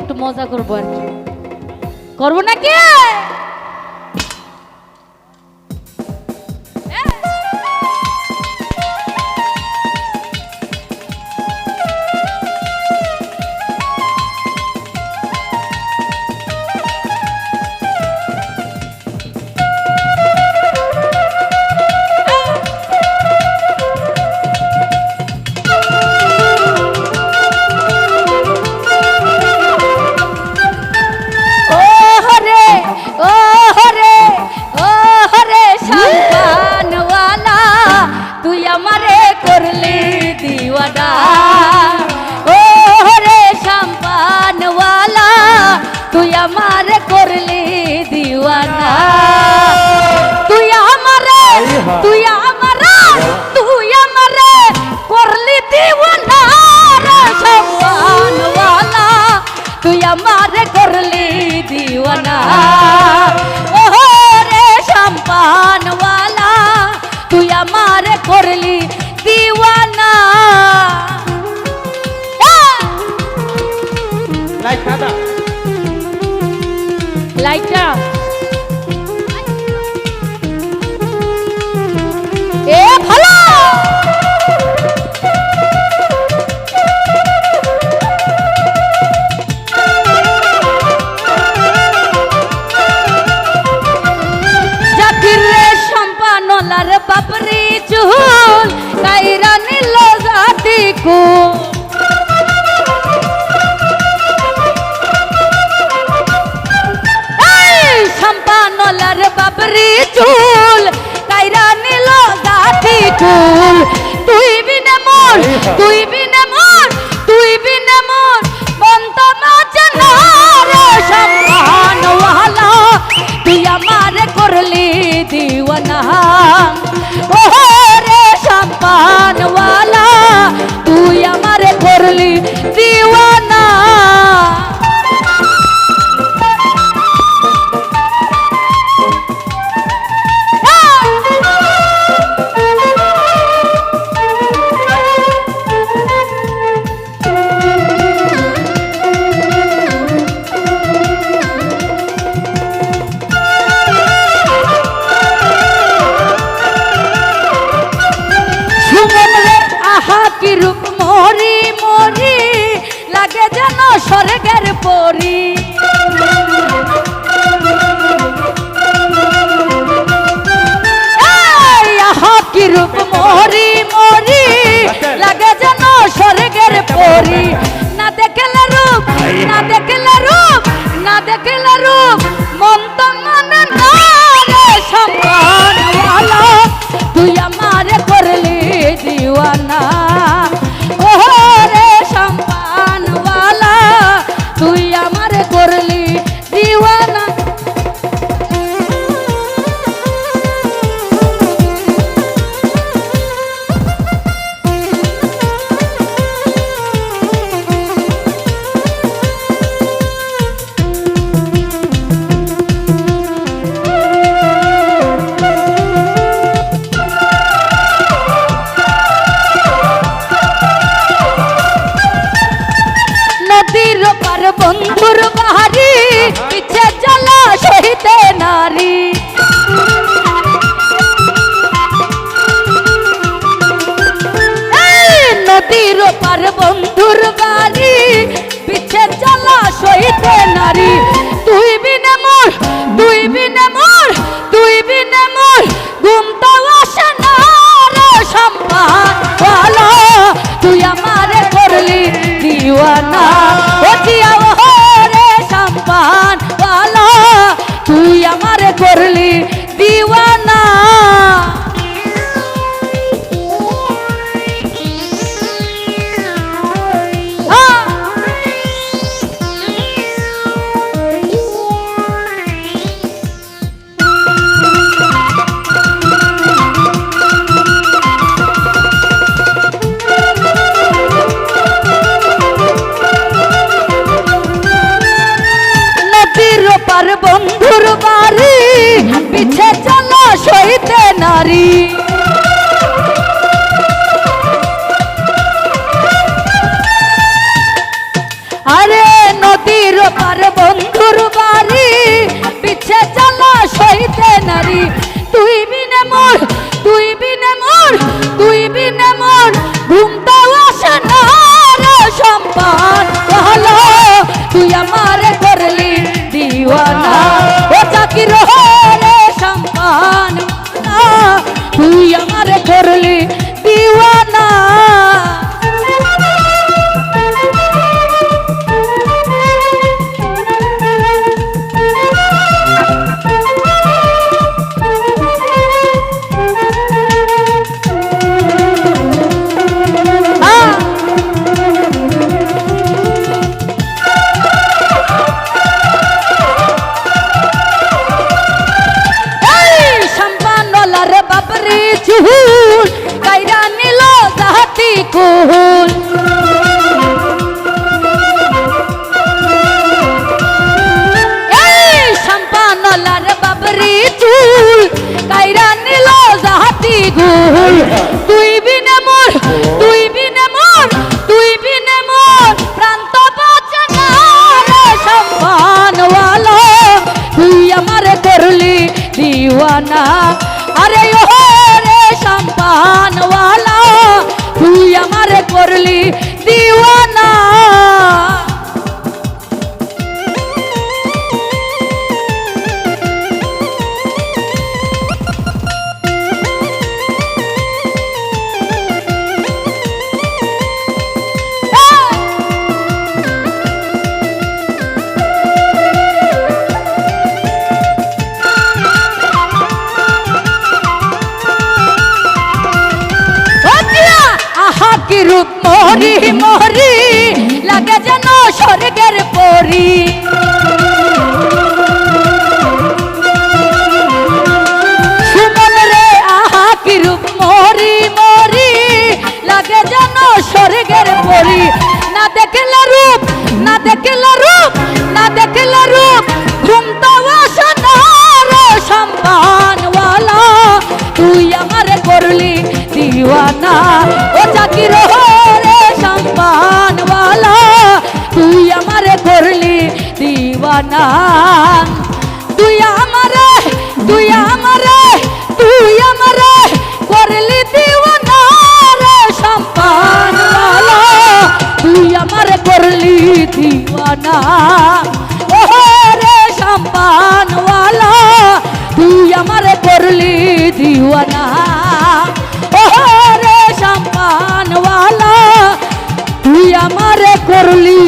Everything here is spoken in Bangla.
একটু মজা করবো আর কি, করবো নাকি? করলি দিওয়ানা। লাইটটা এ ভালো জাকির রে সম্পানলার বাপরি চুল কাইরা নিল জাতি কো সম্পানলার বাপরি চুল কাইরা নিল জাতি কুল। তুই বিনে মোর তুই বিনে মোর তুই বিনে মোর বন্ত নাচে না রে সম্পানওয়ালা তুই আমার করলি দিওয়ানা। ও রে সম্পানওয়ালা তুই আমার করলি দিওয়ানা। স্বর্গের পরি কি রূপ মরি মরি লাগে যেন স্বর্গের পরি। না দেখলে রূপ না দেখলে রূপ না দেখলে রূপ মন তো মানে না রে সম্পানওয়ালা তুই আমার করলি দিওয়ানা। ও রে সম্পানওয়ালা তুই আমার করলি দিওয়ানা। নদীর পার বন্ধুর বাহারি পিছে জ্বালা সহিতে নারী। নদীর পার বন্ধুর বাড়ি পিছে জ্বালা সহিতে নারী। তুই বিনে মোর তুই বিনে মোর তুই বিনে মোর ঘুম তো আসে না রে সম্পানওয়ালা তুই আমার করলি দিওয়ানা। ও জিয়া ও রে সম্পানওয়ালা তুই আমার করলি দিওয়ানা। বন্ধুর বাড়ি পিছে চলা সইতে নারী। আরে নদীর চুল কাইরা নিল জাতি কুল এই সম্পানলার বাবরি চুল কাইরা নিল জাতি গুল তুই বিনে মোর তুই বিনে মোর তুই বিনে মোর প্রান্ত বাঁচে না রে সম্পানওয়ালা তুই আমারে করলি দিওয়ানা আরে ও রে সম্পানওয়ালা তুই আমারে করলি দিওয়ানা কি রূপ মরি মরি লাগে যেন স্বর্গের পরি সুমন রে আহা কি রূপ মরি মরি লাগে যেন স্বর্গের পরি না দেখলে রূপ না দেখলে রূপ না দেখলে রূপ ঘুম তো আসে না রে সম্পানওয়ালা তুই আমারে করলি দিওয়ানা ও জাকির রে সম্পানওয়ালা তুই আমারে করলি দিওয়ানা তুই আমারে তুই আমারে তুই আমারে করলি দিওয়ানা রে সম্পানওয়ালা তুই আমারে করলি দিওয়ানা ও রে সম্পানওয়ালা তুই আমারে করলি দিওয়ানা রে সম্পানওয়ালা তুই আমারে করলি